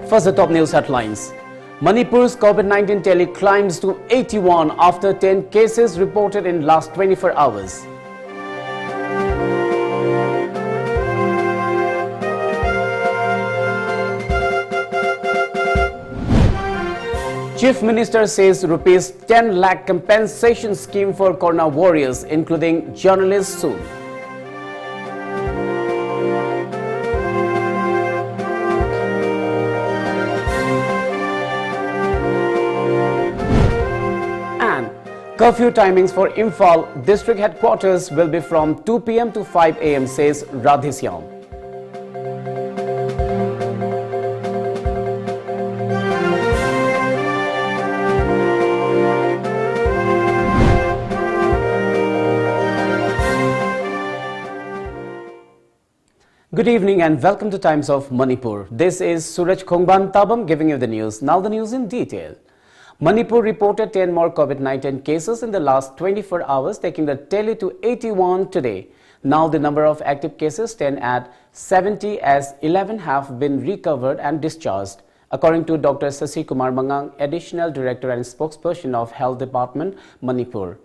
First, the top news headlines. Manipur's COVID-19 tally climbs to 81 after 10 cases reported in last 24 hours. Chief Minister says rupees 10 lakh compensation scheme for Corona warriors, including journalists soon. And curfew timings for Imphal district headquarters will be from 2 p.m. to 5 a.m., says Radhishyam. Good evening and welcome to Times of Manipur. This is Suraj Tabam giving you the news. Now the news in detail. Manipur reported 10 more COVID-19 cases in the last 24 hours, taking the tally to 81 today. Now the number of active cases stand at 70 as 11 have been recovered and discharged. According to Dr. Sasi Kumar Mangang, Additional Director and Spokesperson of Health Department, Manipur.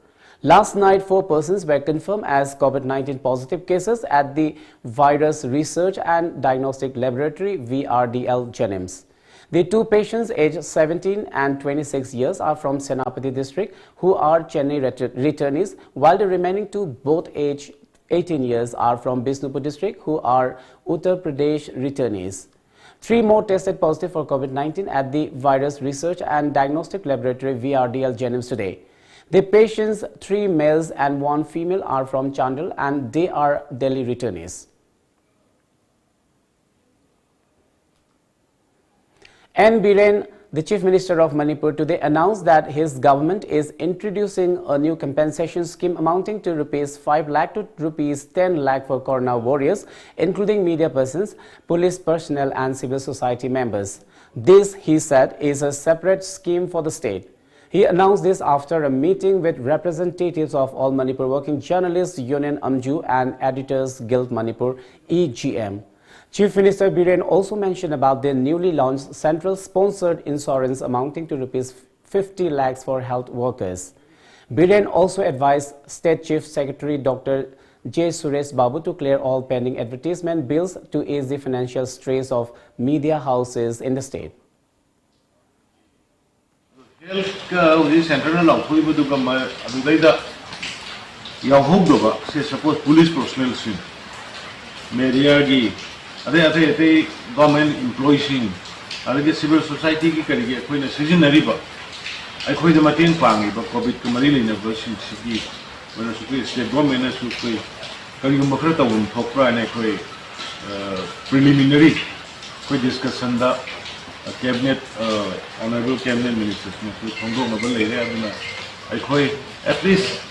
Last night, 4 persons were confirmed as COVID-19 positive cases at the Virus Research and Diagnostic Laboratory VRDL Jenims. The 2 patients aged 17 and 26 years are from Senapati district who are Chennai returnees, while the remaining 2, both aged 18 years, are from Bisnupur district who are Uttar Pradesh returnees. 3 more tested positive for COVID-19 at the Virus Research and Diagnostic Laboratory VRDL Jenims today. The patients, 3 males and 1 female, are from Chandel and they are Delhi returnees. N. Biren, the Chief Minister of Manipur, today announced that his government is introducing a new compensation scheme amounting to rupees 5 lakh to rupees 10 lakh for Corona warriors, including media persons, police personnel and civil society members. This, he said, is a separate scheme for the state. He announced this after a meeting with representatives of All Manipur Working Journalists Union AMJU and Editors Guild Manipur EGM. Chief Minister Biren also mentioned about the newly launched central-sponsored insurance amounting to rupees 50 lakhs for health workers. Biren also advised State Chief Secretary Dr. J. Suresh Babu to clear all pending advertisement bills to ease the financial stress of media houses in the state. Health central law suppose police personnel media government employees civil society ki kari akhoi season riba akhoi da matin pangi ba covid ka mari leina ba city mana su state government na su koi kari ma khara tawun thokra na akhoi preliminary koi discussion da cabinet honorable cabinet ministers ne thongdo ma ba leire aduna akhoi at least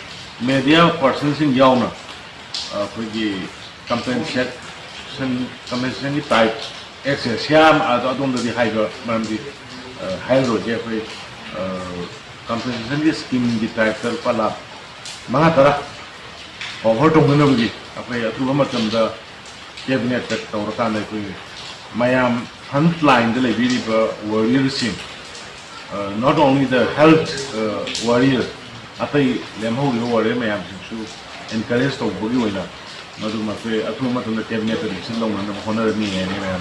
media persons in yauna akhoi gi compensation ki type access yam adon da di haiga mamdi hairo je akhoi compensation ki scheme di type sar pala ma tara over to ngana bi akhoi atu ma tam da cabinet tak tawra ta na akhoi mayam frontline the warriors not only the health warriors atai lemho warrior mayam su encourage to bogi wina madu ma fe atu ma to cabinet decision long na honor ni mayam.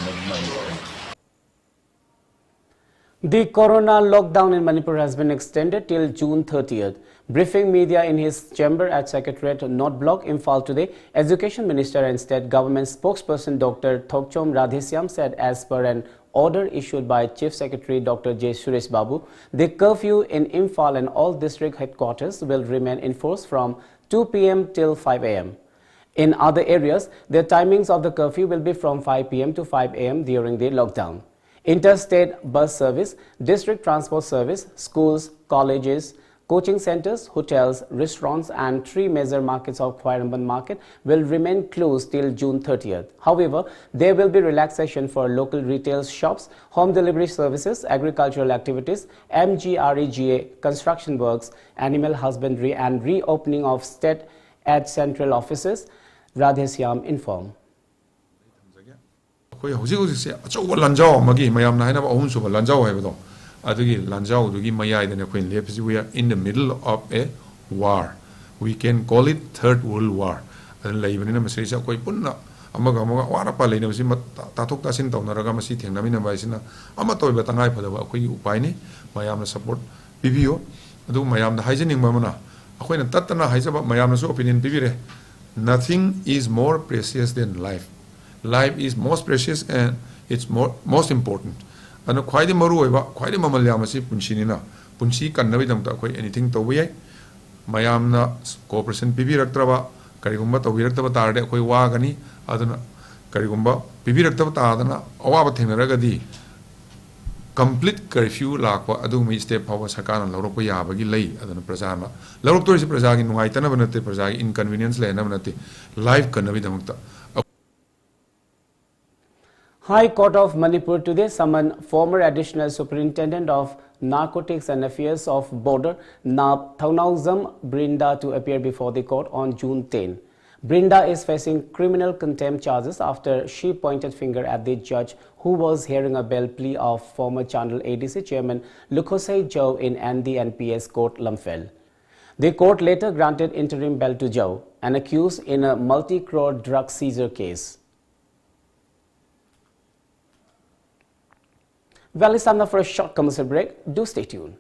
The Corona lockdown in Manipur has been extended till June 30th. Briefing media in his chamber at Secretariat North Block, Imphal today, Education Minister and State Government spokesperson Dr. Thokchom Radhishyam said as per an order issued by Chief Secretary Dr. J. Suresh Babu, the curfew in Imphal and all district headquarters will remain in force from 2 p.m. till 5 a.m. In other areas, the timings of the curfew will be from 5 p.m. to 5 a.m. during the lockdown. Interstate bus service, district transport service, schools, colleges, coaching centers, hotels, restaurants and 3 major markets of Khwairamband market will remain closed till June 30th. However, there will be relaxation for local retail shops, home delivery services, agricultural activities, MGREGA, construction works, animal husbandry and reopening of state at central offices, Radhishyam informed. ꯑꯩꯈꯣꯏ ꯍꯧꯖꯤꯛꯁꯦ ꯑꯆꯧꯕ ꯂꯥꯟꯖꯥꯎ ꯑꯃꯒꯤ ꯃꯌꯥꯝꯅ ꯍꯥꯏꯅꯕ ꯑꯍꯨꯝꯁꯨꯕ ꯂꯥꯟꯖꯥꯎ ꯍꯥꯏꯕꯗꯣ ꯑꯗꯨꯒꯤ ꯂꯥꯟꯖꯥꯎꯗꯨꯒꯤ ꯃꯌꯥꯏꯗꯅ ꯑꯩꯈꯣꯏ ꯂꯦꯞꯄꯤꯁꯤ we are in the middle of a war we can call it third world war ꯑꯗꯨꯅ ꯂꯩꯕꯅꯤꯅ ꯃꯁꯤꯁꯦ ꯑꯩꯈꯣꯏ ꯄꯨꯟꯅ ꯑꯃꯒ ꯑꯋꯥꯠ ꯑꯄꯥ ꯂꯩꯅꯕꯁꯤ ꯇꯥꯊꯣꯛ ꯇꯥꯁꯤꯟ ꯇꯧꯅꯔꯒ ꯃꯁꯤ ꯊꯦꯡꯅꯃꯤꯟꯅꯕ ꯍꯥꯏꯁꯤꯅ ꯑꯃꯠꯇ ꯑꯣꯏꯕ ꯇꯉꯥꯏꯐꯗꯕ ꯑꯩꯈꯣꯏꯒꯤ ꯎꯄꯥꯏꯅꯤ ꯃꯌꯥꯝꯅ ꯁꯄꯣꯔꯠ ꯄꯤꯕꯤꯌꯣ ꯑꯗꯨ ꯃꯌꯥꯝꯗ ꯍꯥꯏꯖꯅꯤꯡꯕ ꯑꯃꯅ ꯑꯩꯈꯣꯏꯅ ꯇꯠꯇꯅ ꯍꯥꯏꯖꯕ ꯃꯌꯥꯝꯅꯁꯨ ꯑꯣꯄꯤꯅꯤꯌꯟ ꯄꯤꯕꯤꯔꯦ nothing is more precious than life life is most precious and it's most important ꯑꯗꯨꯅ ꯈ꯭ꯋꯥꯏꯗꯒꯤ ꯃꯔꯨ ꯑꯣꯏꯕ ꯈ꯭ꯋꯥꯏꯗꯒꯤ ꯃꯃꯜ ꯌꯥꯝꯕꯁꯤ ꯄꯨꯟꯁꯤꯅꯤꯅ ꯄꯨꯟꯁꯤ ꯀꯟꯅꯕꯒꯤꯗꯃꯛꯇ ꯑꯩꯈꯣꯏ ꯑꯦꯅꯤꯊꯤꯡ ꯇꯧꯕ ꯌꯥꯏ mayamna cooperation pibiraktraba karigumba tawiraktaba tarde akoi wagani aduna karigumba pibiraktraba tadana awaba thengnaragadi complete curfew lakwa adu mi step power sakana lawrokpa yabagi lei aduna prajana lawroktorisi prajagi nungaitana banate prajagi inconvenience lena banate life kanabi damakta. High Court of Manipur today summoned former Additional Superintendent of Narcotics and Affairs of Border, Nab Thaunauzam Brinda, to appear before the court on June 10. Brinda is facing criminal contempt charges after she pointed finger at the judge who was hearing a bail plea of former Channel ADC chairman Lukhosai Joe in ND and PS Court Lamphel. The court later granted interim bail to Joe, an accused in a multi-crore drug seizure case. Well, it's time now for a short commercial break. Do stay tuned.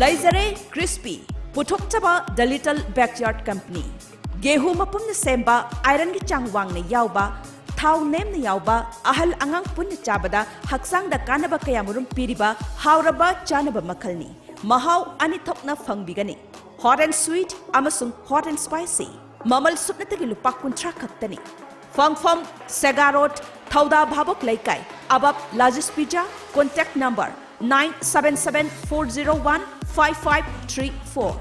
Laizare Crispy Puthokchaba The Little Backyard Company Gehu Mapumna Semba Iron Gi Changwang na Yauba Thau Nem na Yauba Ahal Angang Punna Chabada Haksang da Kanaba Kayamurum Piriba Hauraba Chanaba Makalni Mahau Anithokna Fangbigani Hot and sweet Amasung hot and spicy Mamal Supnatagi Lupa Kuntra Kaktani Fangfam Segarot Thauda Bhabok Laikai Abab Lajis Pija Contact number 977-401-5534.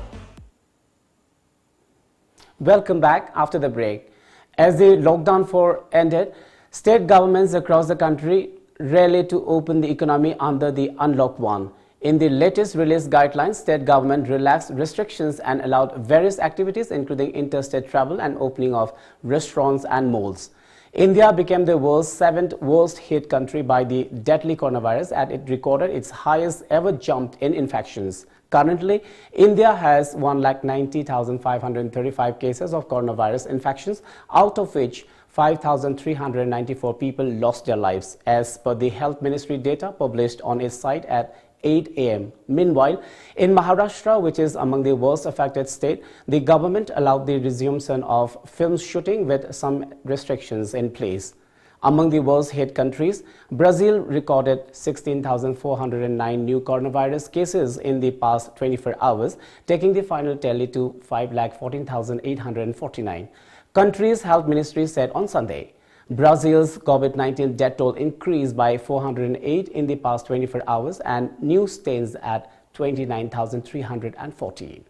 Welcome back after the break. As the lockdown 4 ended, state governments across the country rallied to open the economy under the Unlock 1. In the latest released guidelines, state government relaxed restrictions and allowed various activities including interstate travel and opening of restaurants and malls. India became the world's 7th worst hit country by the deadly coronavirus as it recorded its highest ever jump in infections. Currently, India has 190,535 cases of coronavirus infections, out of which 5,394 people lost their lives, as per the Health Ministry data published on its site at 8 a.m. Meanwhile, in Maharashtra, which is among the worst affected state, the government allowed the resumption of film shooting with some restrictions in place. Among the worst hit countries, Brazil recorded 16,409 new coronavirus cases in the past 24 hours, taking the final tally to 5,14,849. Country's health ministry said on Sunday. Brazil's COVID-19 death toll increased by 408 in the past 24 hours and new stands at 29,314.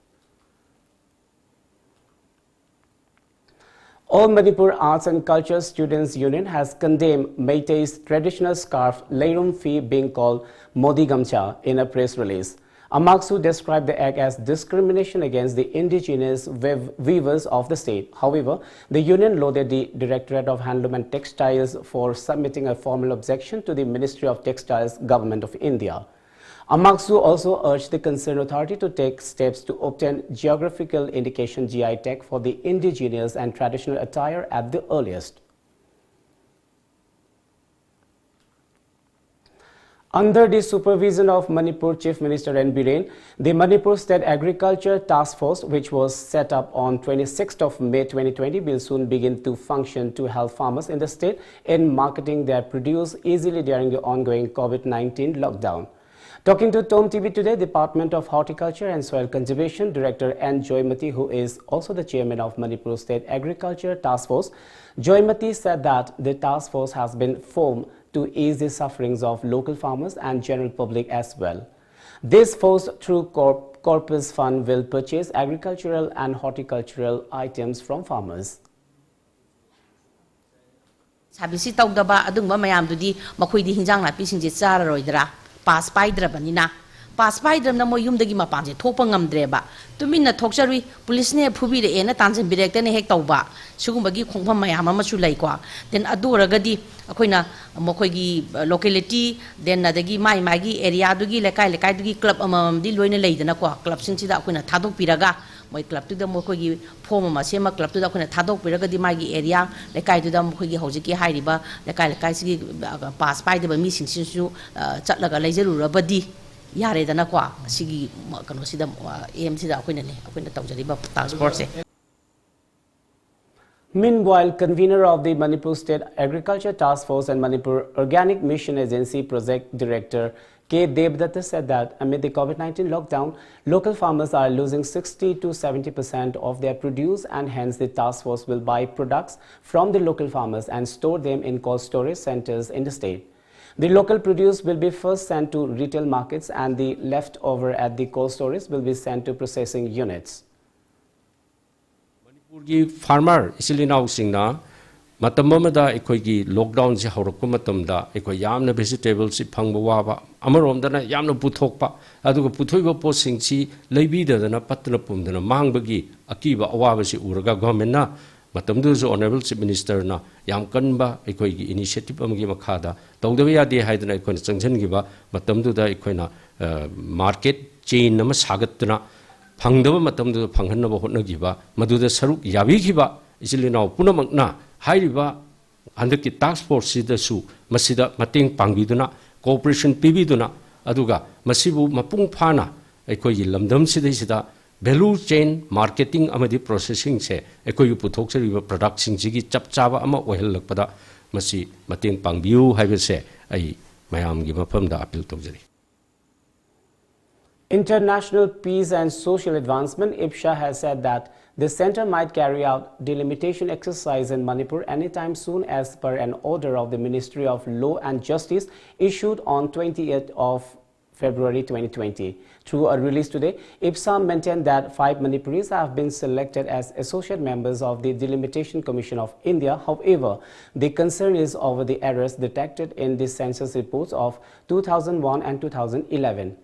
All Manipur Arts and Culture Students Union has condemned Meitei's traditional scarf Leirum Fi being called Modi Gamcha in a press release. Amaksu described the act as discrimination against the indigenous weavers of the state. However, the union lauded the Directorate of Handloom and Textiles for submitting a formal objection to the Ministry of Textiles, Government of India. Amaksu also urged the concerned authority to take steps to obtain geographical indication GI tag for the indigenous and traditional attire at the earliest. Under the supervision of Manipur Chief Minister N. Biren, the Manipur State Agriculture Task Force, which was set up on 26th of May 2020, will soon begin to function to help farmers in the state in marketing their produce easily during the ongoing COVID-19 lockdown. Talking to Tom TV today, Department of Horticulture and Soil Conservation Director N. Joymati, who is also the chairman of Manipur State Agriculture Task Force, Joymati said that the task force has been formed to ease the sufferings of local farmers and general public as well. This force, through Corpus Fund, will purchase agricultural and horticultural items from farmers. Sabisi tawdaba adungba mayamdudi makhoi hinjang napi singje chararoidra pass paidrabanina pass paidramna mo yumdagi mapanje thokpa ngamdreba tuminna thokcharui police ne phubire ena tanjin birekta ne hek tawba sugumbagi khongpham mayam ama chu lai kwa then aduragadi akoina mokhoigi locality then nadagi mai magi area dugi lekai lekai dugi club amamdi loina leidana kwa club singsida akoina thadok piraga moi club tu da mokhoigi form ma sema club tu da akoina thadok piragadi magi area lekai tu da mokhoigi hojiki hairiba lekai lekai sigi pass paidaba mi singsisu chatlaga leizerurabadi yare dana kwa sigi kano sida am sida akoina ne akoina tawjariba task force. Meanwhile, convener of the Manipur State Agriculture Task Force and Manipur Organic Mission Agency Project Director K. Devdatta said that amid the COVID-19 lockdown, local farmers are losing 60 to 70% of their produce, and hence the task force will buy products from the local farmers and store them in cold storage centers in the state. The local produce will be first sent to retail markets, and the leftover at the cold storage will be sent to processing units. Farmer isilinaw singna matamamada ekoigi lockdown si horokko matamda eko yamna vegetables si phangba waba amaromdana yamna puthokpa aduga puthoiba posing si leibidadana patna pumdana mangbagi akiba awaaba si uraga government na matamdu so honorable chief minister na yam kanba ekoigi initiative amgi makhada tawdabe yade haidana ekoi changjangiba matamdu da ekoina market chain nama sagatna phangdaba matamdu phanghanaba hotnagiba maduda saruk yabigiba isilinaw punamakna hairiba handaki task force sidasu masida mating pangbiduna cooperation pibiduna aduga masibu mapung phana ekoi lamdam sida value chain marketing amadi processing se ekoi puthokchariba product singji chapchaba ama ohelakpada masi mating pangbiu haibese ai mayamgi mafamda appeal tawjari. International Peace and Social Advancement IPSA has said that the center might carry out delimitation exercise in Manipur anytime soon, as per an order of the Ministry of Law and Justice issued on 28th of February 2020. Through a release today, IPSA maintained that 5 Manipuris have been selected as associate members of the Delimitation Commission of India. However, the concern is over the errors detected in the census reports of 2001 and 2011.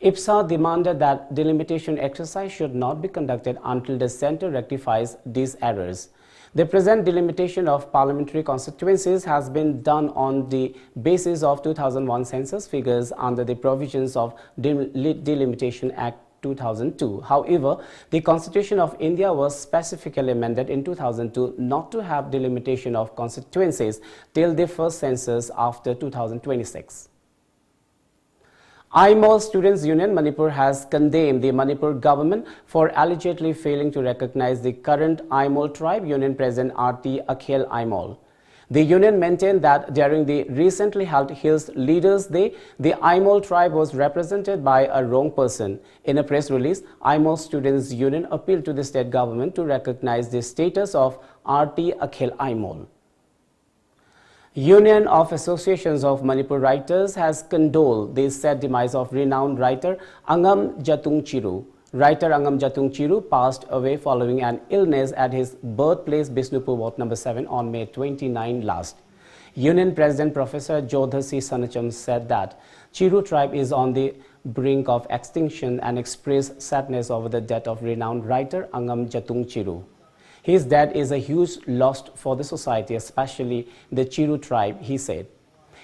IPSA demanded that delimitation exercise should not be conducted until the center rectifies these errors. The present delimitation of parliamentary constituencies has been done on the basis of 2001 census figures under the provisions of Delimitation Act 2002. However, the Constitution of India was specifically amended in 2002 not to have delimitation of constituencies till the first census after 2026. IMOL Students Union Manipur has condemned the Manipur government for allegedly failing to recognize the current IMOL tribe union president RT Akhil IMOL. The union maintained that during the recently held Hills Leaders Day, the IMOL tribe was represented by a wrong person. In a press release, IMOL Students Union appealed to the state government to recognize the status of RT Akhil IMOL. Union of Associations of Manipur Writers has condoled the sad demise of renowned writer Angam Jatung Chiru. Writer Angam Jatung Chiru passed away following an illness at his birthplace Bisnupur Ward No. 7 on May 29 last. Union President Professor Jodhasi Sanacham said that Chiru tribe is on the brink of extinction and expressed sadness over the death of renowned writer Angam Jatung Chiru. His death is a huge loss for the society, especially the Chiru tribe, he said.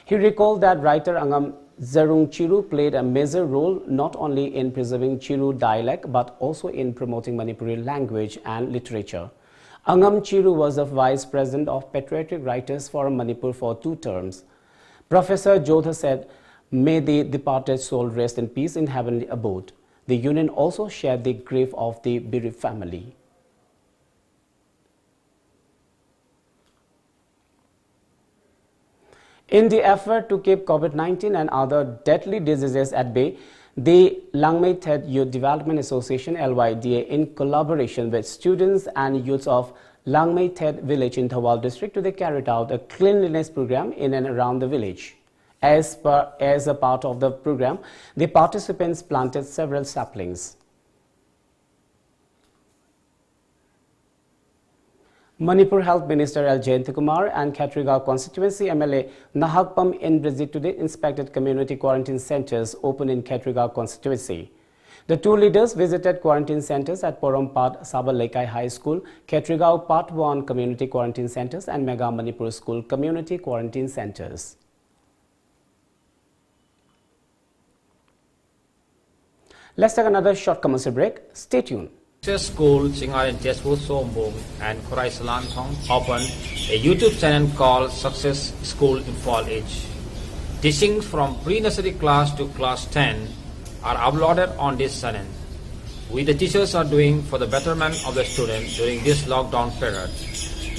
He recalled that writer Angam Zarung Chiru played a major role not only in preserving Chiru dialect but also in promoting Manipuri language and literature. Angam Chiru was the vice president of Patriotic Writers Forum Manipur for 2 terms. Professor Jodha said, "May the departed soul rest in peace in heavenly abode." The union also shared the grief of the bereaved family. In the effort to keep COVID-19 and other deadly diseases at bay, the Langmei Thet Youth Development Association (LYDA), in collaboration with students and youths of Langmei Thet village in Thawal district, they carried out a cleanliness program in and around the village. As a part of the program, the participants planted several saplings. Manipur Health Minister L. Jayantikumar and Khatrigao constituency MLA Nahakpam Indrajit today inspected community quarantine centers open in Khatrigao constituency. The two leaders visited quarantine centers at Porompat Sabalaikai High School, Khatrigao Part 1 community quarantine centers and Mega Manipur School community quarantine centers. Let's take another short commercial break. Stay tuned. Success School, Singar and Jeswu Sombong and Korai Salantong opened a YouTube channel called Success School in Fall Age. Teachings from pre-nursery class to class 10 are uploaded on this channel. We the teachers are doing for the betterment of the students during this lockdown period.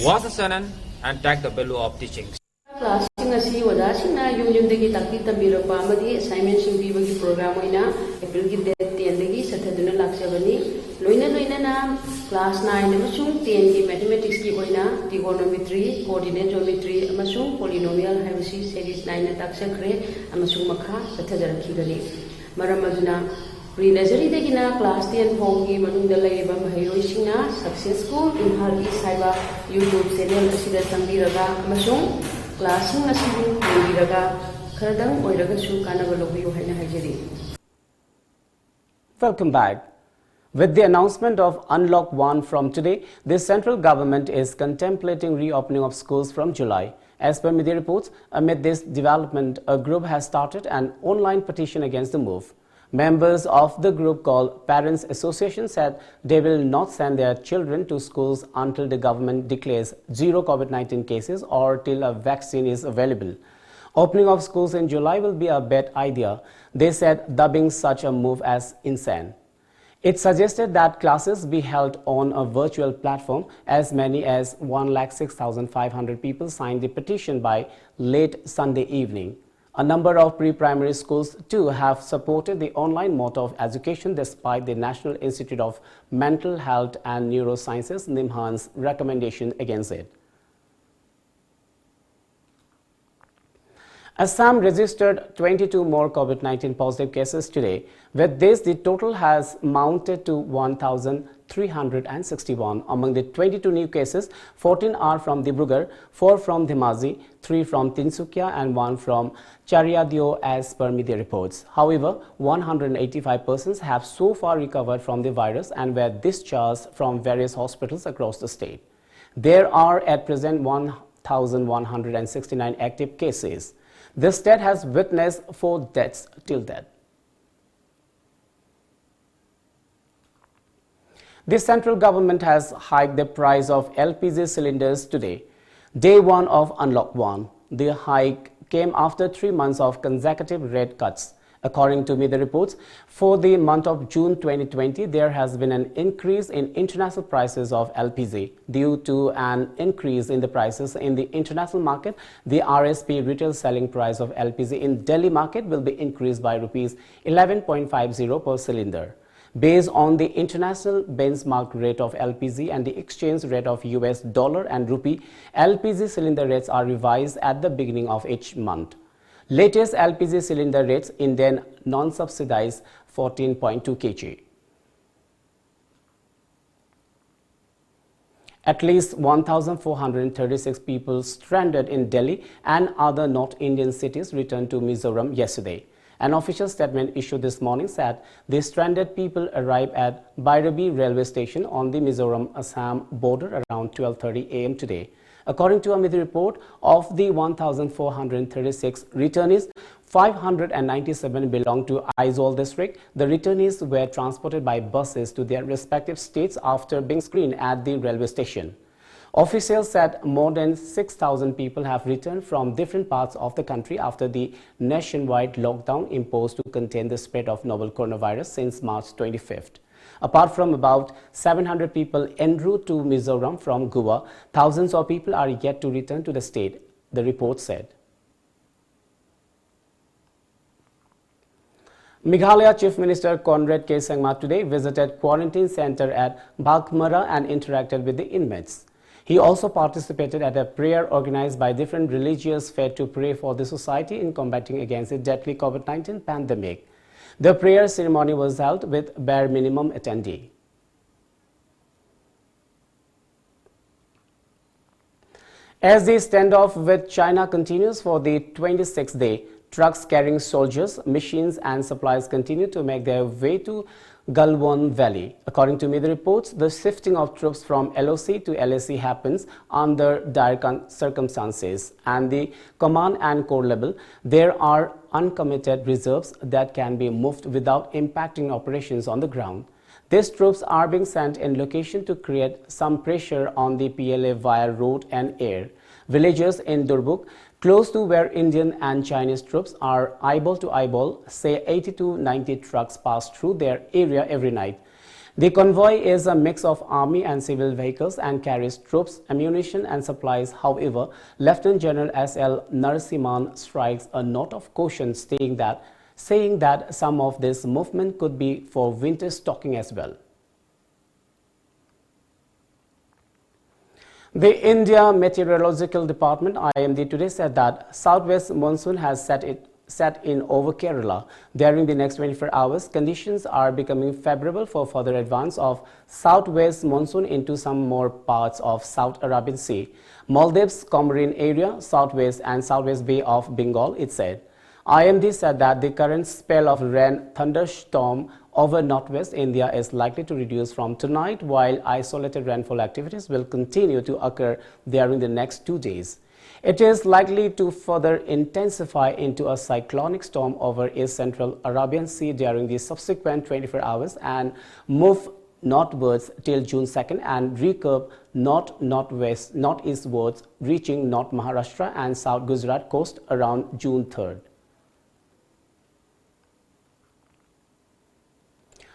Watch the channel and tag the value of teachings. Class asi wada sina yum dagi takti tambira pa amadi assignment sing bibagi program oina April gi date 10 dagi sathaduna laksabani loina na class 9 amasung 10 gi mathematics ki oina trigonometry coordinate geometry amasung polynomial haibasi series 9 na taksakre amasung makha sathajarakhi gani maram aduna pre-nursery dagina class 10 hongi manungda laiba mahairoi singna Success School in Hal East haiba YouTube channel asida sambiraga amasung classing asibu liraga kharadang oiraga su kanaba lobiyo haina haijari. Welcome back. With the announcement of Unlock 1 from today, the central government is contemplating reopening of schools from July. As per media reports, amid this development, a group has started an online petition against the move. Members of the group called Parents Association said they will not send their children to schools until the government declares zero COVID-19 cases or till a vaccine is available. Opening of schools in July will be a bad idea, they said, dubbing such a move as insane. It suggested that classes be held on a virtual platform. As many as 106,500 people signed the petition by late Sunday evening. A number of pre-primary schools too have supported the online mode of education despite the National Institute of Mental Health and Neurosciences NIMHAN's recommendation against it. Assam registered 22 more COVID-19 positive cases today. With this, the total has mounted to 1,361. Among the 22 new cases, 14 are from Dibrugarh, 4 from Dhemazi, 3 from Tinsukia and 1 from Chariadio as per media reports. However, 185 persons have so far recovered from the virus and were discharged from various hospitals across the state. There are at present 1,169 active cases. The state has witnessed 4 deaths till date. The central government has hiked the price of LPG cylinders today, day 1 of Unlock 1. The hike came after 3 months of consecutive rate cuts. According to media reports, for the month of June 2020, there has been an increase in international prices of LPG. Due to an increase in the prices in the international market, the RSP retail selling price of LPG in Delhi market will be increased by Rs 11.50 per cylinder. Based on the international benchmark rate of LPG and the exchange rate of US dollar and rupee, LPG cylinder rates are revised at the beginning of each month. Latest LPG cylinder rates Indian non-subsidized 14.2 kg. At least 1,436 people stranded in Delhi and other North Indian cities returned to Mizoram yesterday. An official statement issued this morning said the stranded people arrived at Bairabi railway station on the Mizoram-Assam border around 12:30 a.m. today. According to a media report, of the 1,436 returnees, 597 belong to Aizawl district. The returnees were transported by buses to their respective states after being screened at the railway station. Officials said more than 6,000 people have returned from different parts of the country after the nationwide lockdown imposed to contain the spread of novel coronavirus since March 25th. Apart from about 700 people en route to Mizoram from Goa, thousands of people are yet to return to the state, the report said. Meghalaya Chief Minister Conrad K. Sangma today visited quarantine center at Bhakmara and interacted with the inmates. He also participated at a prayer organized by different religious faiths to pray for the society in combating against the deadly COVID-19 pandemic. The prayer ceremony was held with bare minimum attendee. As the standoff with China continues for the 26th day, trucks carrying soldiers, machines and supplies continue to make their way to Galwan Valley. According to media reports, the shifting of troops from LOC to LAC happens under dire circumstances. And the command and corps level, there are uncommitted reserves that can be moved without impacting operations on the ground. These troops are being sent in location to create some pressure on the PLA via road and air. Villagers in Durbuk, close to where Indian and Chinese troops are eyeball to eyeball, say 80 to 90 trucks pass through their area every night. The convoy is a mix of army and civil vehicles and carries troops, ammunition and supplies. However, Lieutenant General S.L. Narasimhan strikes a note of caution, saying that some of this movement could be for winter stocking as well. The India Meteorological Department IMD today said that southwest monsoon has set in over Kerala. During the next 24 hours, conditions are becoming favorable for further advance of southwest monsoon into some more parts of South Arabian Sea, Maldives, Comorin area, southwest and southwest Bay of Bengal, it said. IMD said that the current spell of rain thunderstorm over northwest India is likely to reduce from tonight, while isolated rainfall activities will continue to occur during the next 2 days. It is likely to further intensify into a cyclonic storm over East Central Arabian Sea during the subsequent 24 hours and move northwards till June 2nd and recurve northeastwards, reaching North Maharashtra and South Gujarat coast around June 3rd.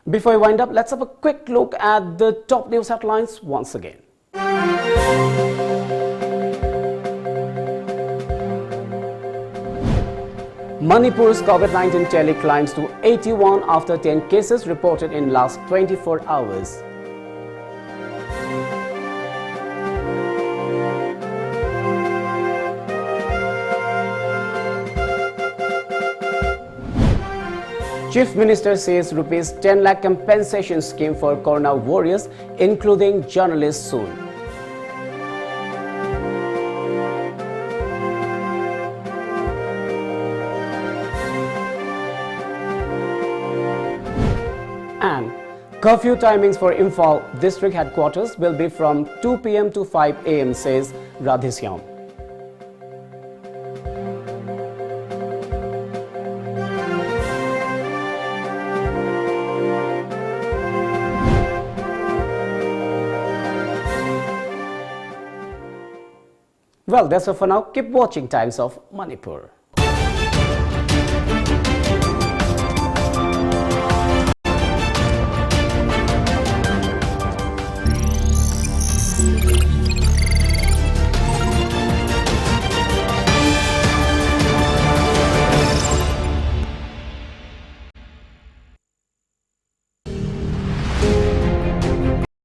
Before we wind up, let's have a quick look at the top news headlines once again. Manipur's COVID-19 tally climbs to 81 after 10 cases reported in last 24 hours. Chief Minister says rupees 10 lakh compensation scheme for Corona warriors, including journalists soon. And curfew timings for Imphal district headquarters will be from 2 p.m. to 5 a.m., says Radhishyam. Well, that's all for now. Keep watching Times of Manipur.